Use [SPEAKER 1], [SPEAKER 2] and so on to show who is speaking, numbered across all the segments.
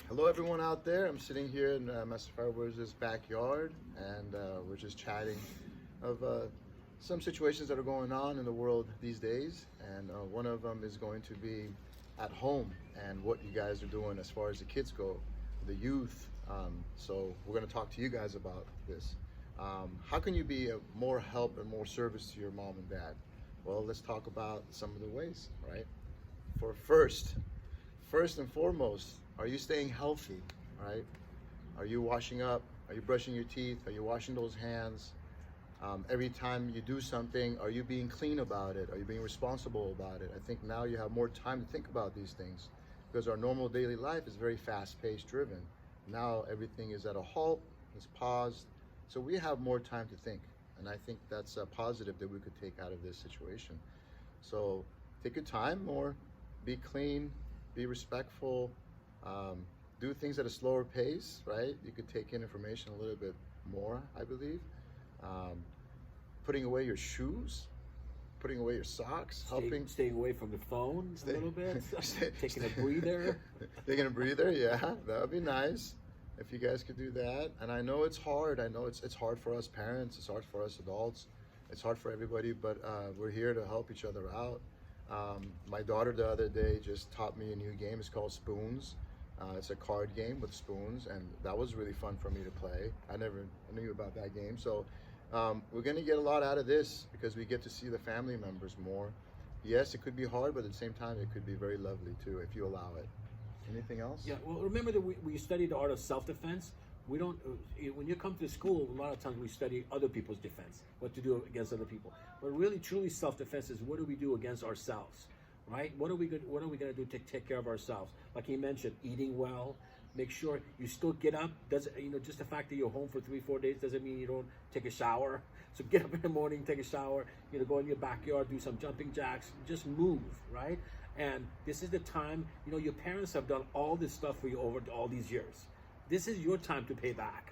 [SPEAKER 1] Hello, everyone out there. I'm sitting here in Master Fireworks' backyard, and we're just chatting of some situations that are going on in the world these days. And one of them is going to be at home and what you guys are doing as far as the kids go, the youth. So we're going to talk to you guys about this. How can you be a more help and more service to your mom and dad? Well, let's talk about some of the ways, right? For first and foremost, are you staying healthy, right? Are you washing up? Are you brushing your teeth? Are you washing those hands? Every time you do something, are you being clean about it? Are you being responsible about it? I think now you have more time to think about these things because our normal daily life is very fast-paced driven. Now everything is at a halt, it's paused, so we have more time to think. And I think that's a positive that we could take out of this situation. So take your time more, be clean, be respectful, do things at a slower pace, right? You could take in information a little bit more, I believe. Putting away your shoes, putting away your socks,
[SPEAKER 2] staying away from the phone a little bit, taking a breather.
[SPEAKER 1] Taking a breather, yeah, that would be nice if you guys could do that. And I know it's hard. I know it's hard for us parents. It's hard for us adults. It's hard for everybody, but we're here to help each other out. My daughter the other day just taught me a new game. It's called Spoons. It's a card game with spoons, and that was really fun for me to play. I never knew about that game. So we're going to get a lot out of this because we get to see the family members more. Yes, it could be hard, but at the same time, it could be very lovely too if you allow it. Anything else?
[SPEAKER 2] Yeah, well, remember that we study the art of self-defense. We don't, when you come to school, a lot of times we study other people's defense, what to do against other people. But really, truly, self-defense is what do we do against ourselves, right? What are we going to do to take care of ourselves? Like he mentioned, eating well. Make sure you still get up. Doesn't just the fact that you're home for 3-4 days doesn't mean you don't take a shower. So get up in the morning, take a shower. Go in your backyard, do some jumping jacks. Just move, right? And this is the time. Your parents have done all this stuff for you over all these years. This is your time to pay back.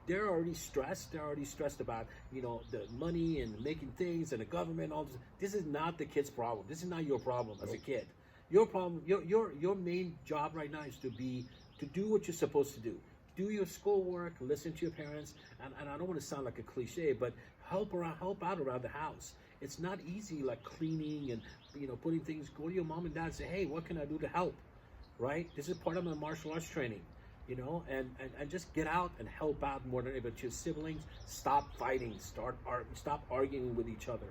[SPEAKER 2] They're already stressed. They're already stressed about, the money and making things and the government, all this. This is not the kid's problem. This is not your problem as a kid. Your problem, your main job right now is to do what you're supposed to do. Do your schoolwork, listen to your parents, and I don't want to sound like a cliche, but help out around the house. It's not easy like cleaning and putting things. Go to your mom and dad and say, hey, what can I do to help? Right? This is part of my martial arts training. And just get out and help out more than ever. To your siblings, stop fighting, stop arguing with each other.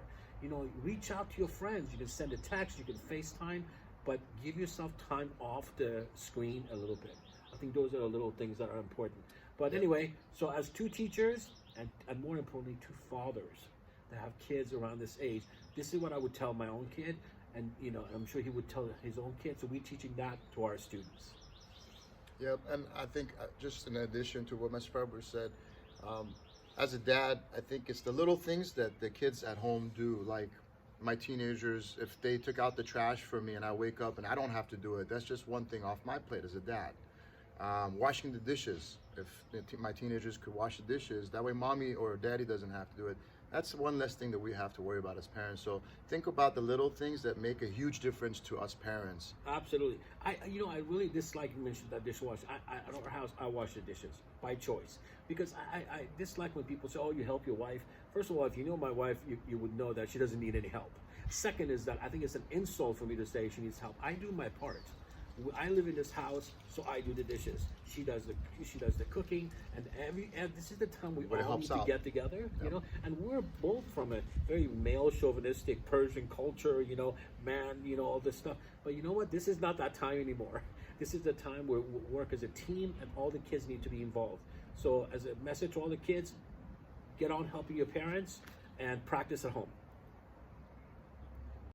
[SPEAKER 2] Reach out to your friends. You can send a text, you can FaceTime, but give yourself time off the screen a little bit. I think those are the little things that are important. But anyway, so as two teachers and more importantly, two fathers that have kids around this age, this is what I would tell my own kid, and I'm sure he would tell his own kid. So we're teaching that to our students.
[SPEAKER 1] Yep, and I think just in addition to what Mr. Farber said, as a dad, I think it's the little things that the kids at home do. Like my teenagers, if they took out the trash for me and I wake up and I don't have to do it, that's just one thing off my plate as a dad. Washing the dishes, if my teenagers could wash the dishes, that way mommy or daddy doesn't have to do it. That's one less thing that we have to worry about as parents. So think about the little things that make a huge difference to us parents.
[SPEAKER 2] Absolutely. I really dislike, you mentioned that dishwasher. At our house, I wash the dishes by choice because I dislike when people say, oh, you help your wife. First of all, if you know my wife, you would know that she doesn't need any help. Second is that I think it's an insult for me to say she needs help. I do my part. I live in this house, so I do the dishes. She does the cooking, and this is the time we all need to get together,
[SPEAKER 1] Yep.
[SPEAKER 2] And we're both from a very male chauvinistic Persian culture, man, all this stuff. But you know what? This is not that time anymore. This is the time where we work as a team, and all the kids need to be involved. So as a message to all the kids, get on helping your parents and practice at home.